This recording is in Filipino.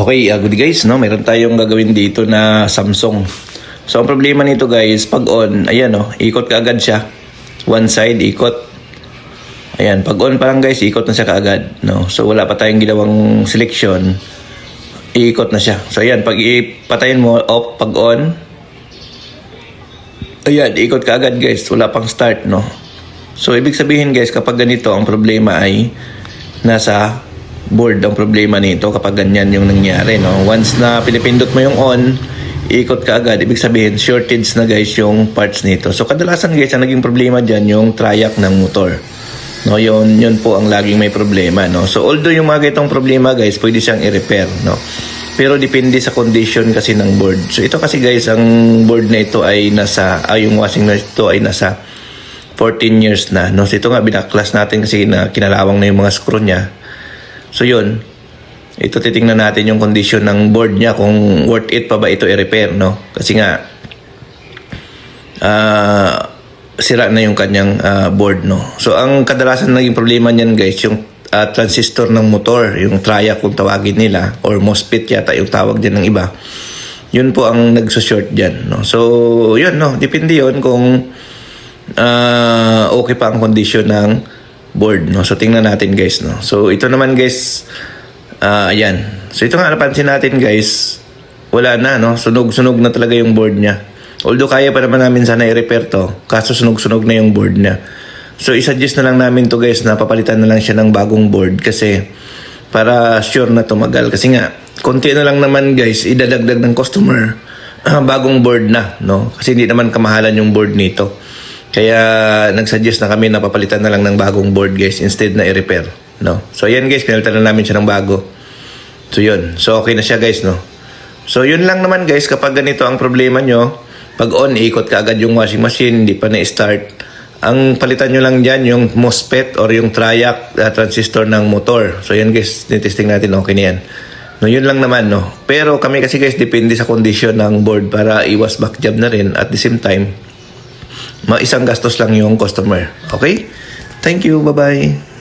Okay, good guys, no? Meron tayong gagawin dito na Samsung. So, ang problema nito guys, pag on, ayan, no? Ikot ka agad siya. One side, ikot. Ayan, pag on pa lang guys, ikot na siya kaagad, no? So, wala pa tayong ginawang selection. Ikot na siya. So, ayan, pag ipatayin mo, off, pag on. Ayan, ikot ka agad guys. Wala pang start, no? So, ibig sabihin guys, kapag ganito, ang problema ay nasa board ang problema nito kapag ganyan yung nangyari, no? Once na pinipindot mo yung on, ikot ka agad, ibig sabihin shortage na guys yung parts nito. So kadalasan guys ang naging problema diyan yung triac ng motor, no? Yun po ang laging may problema, no? So although yung mga ganitong problema guys pwede siyang i-repair, no? Pero depende sa condition kasi ng board. So ito kasi guys, ang board na ito ay yung washing na ito ay nasa 14 years na, no? So ito nga binaklas natin kasi na kinalawang na yung mga screw niya. So yun, ito titingnan natin yung condition ng board niya kung worth it pa ba ito i-repair, no? Kasi nga sira na yung kanyang board, no? So ang kadalasan naging problema niyan guys, yung transistor ng motor, yung triac kung tawagin nila, or MOSFET yata yung tawag din ng iba. Yun po ang nagso-short diyan, no? So yun, no, depende yun kung okay pa ang condition ng board, no? So tingnan natin guys, no? So ito naman guys, ayan. So ito nga napansin natin guys, wala na, no? Sunog-sunog na talaga yung board niya. Although kaya pa naman namin sana i-repair to, kaso sunog-sunog na yung board niya. So i-suggest na lang namin to guys na papalitan na lang siya ng bagong board kasi para sure na tumagal. Kasi nga, konti na lang naman guys, idadagdag ng customer bagong board na, no? Kasi hindi naman kamahalan yung board nito. Kaya nagsuggest na kami na papalitan na lang ng bagong board guys instead na i-repair, no? So ayan guys, pinalitan na namin siya ng bago. So yun, so okay na siya guys, no? So yun lang naman guys, kapag ganito ang problema nyo, pag on, ikot ka agad yung washing machine, hindi pa na-start. Ang palitan nyo lang dyan, yung MOSFET or yung triac transistor ng motor. So yan guys, tinitesting natin, okay na yan. No, yun lang naman, no? Pero kami kasi guys, depende sa condition ng board para iwas back job na rin at the same time, isang gastos lang yung customer. Okay? Thank you. Bye-bye.